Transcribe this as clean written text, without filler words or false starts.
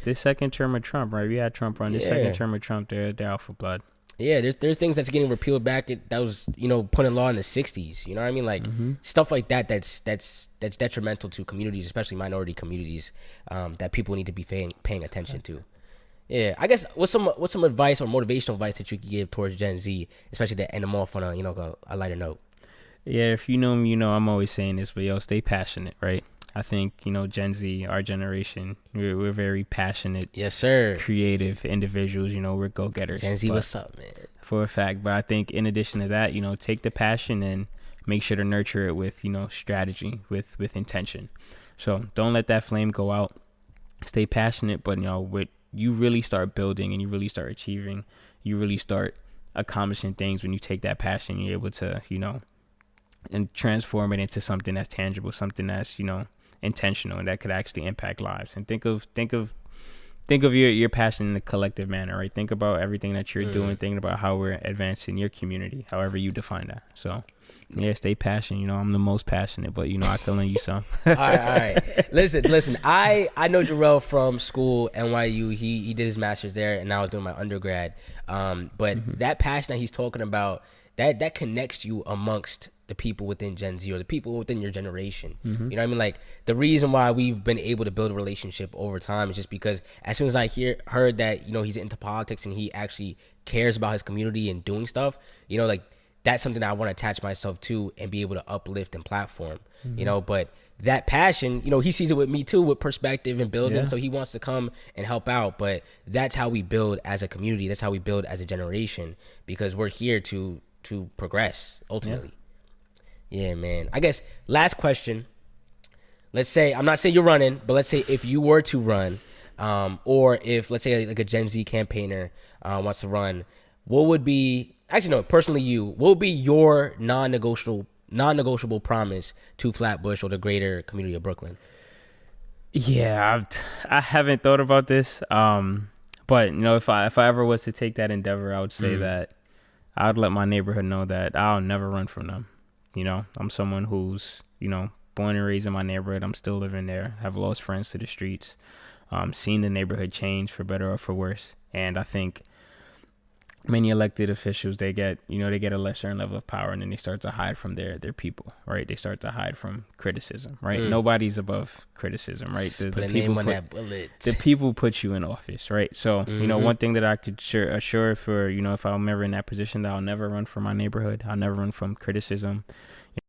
this second term of Trump, right? We had Trump run. This second Yeah. term of Trump, they're out for blood. Yeah, there's things that's getting repealed back that was, you know, put in law in the 60s. You know what I mean? Like stuff like that that's detrimental to communities, especially minority communities, that people need to be paying attention to. Yeah, I guess what's some advice or motivational advice that you could give towards Gen Z, especially to end them off on a, you know, a lighter note. Yeah, if you know me, you know I'm always saying this, but yo, stay passionate, right? I think, you know, Gen Z, our generation, we're very passionate, Yes, sir. creative individuals. You know, we're go-getters. Gen Z, but- what's up, man? for a fact. But I think in addition to that, you know, take the passion and make sure to nurture it with, you know, strategy, with intention. So don't let that flame go out. Stay passionate, but you know, with you really start building and you really start achieving, you really start accomplishing things when you take that passion. You're able to, you know, and transform it into something that's tangible, something that's, you know, intentional and that could actually impact lives. And think of your passion in a collective manner, right? Think about everything that you're doing, thinking about how we're advancing your community, however you define that. So yeah, stay passionate. You know, I'm the most passionate, but you know, I can lend you some. All right. Listen. I know Jerrell from school, NYU. He did his master's there, and I was doing my undergrad. But that passion that he's talking about, that connects you amongst the people within Gen Z or the people within your generation. You know what I mean? Like the reason why we've been able to build a relationship over time is just because as soon as I heard that, you know, he's into politics and he actually cares about his community and doing stuff, you know, like that's something that I want to attach myself to and be able to uplift and platform, you know, but that passion, you know, he sees it with me too, with perspective and building. Yeah. So he wants to come and help out, but that's how we build as a community. That's how we build as a generation, because we're here to progress ultimately. Yeah, man. I guess last question. Let's say, I'm not saying you're running, but let's say if you were to run, or if, let's say, like a Gen Z campaigner wants to run, what would be, actually, no, personally what would be your non-negotiable promise to Flatbush or the greater community of Brooklyn? Yeah, I haven't thought about this. But you know, if I ever was to take that endeavor, I would say that I would let my neighborhood know that I'll never run from them. You know, I'm someone who's, you know, born and raised in my neighborhood. I'm still living there. Have lost friends to the streets. Seen the neighborhood change for better or for worse. And I think many elected officials, they get a lesser level of power, and then they start to hide from their people, right? They start to hide from criticism, right? Nobody's above criticism, right? Put a name on that bullet. The people put you in office, right? So, you know, one thing that I could assure for, you know, if I'm ever in that position, that I'll never run from my neighborhood. I'll never run from criticism.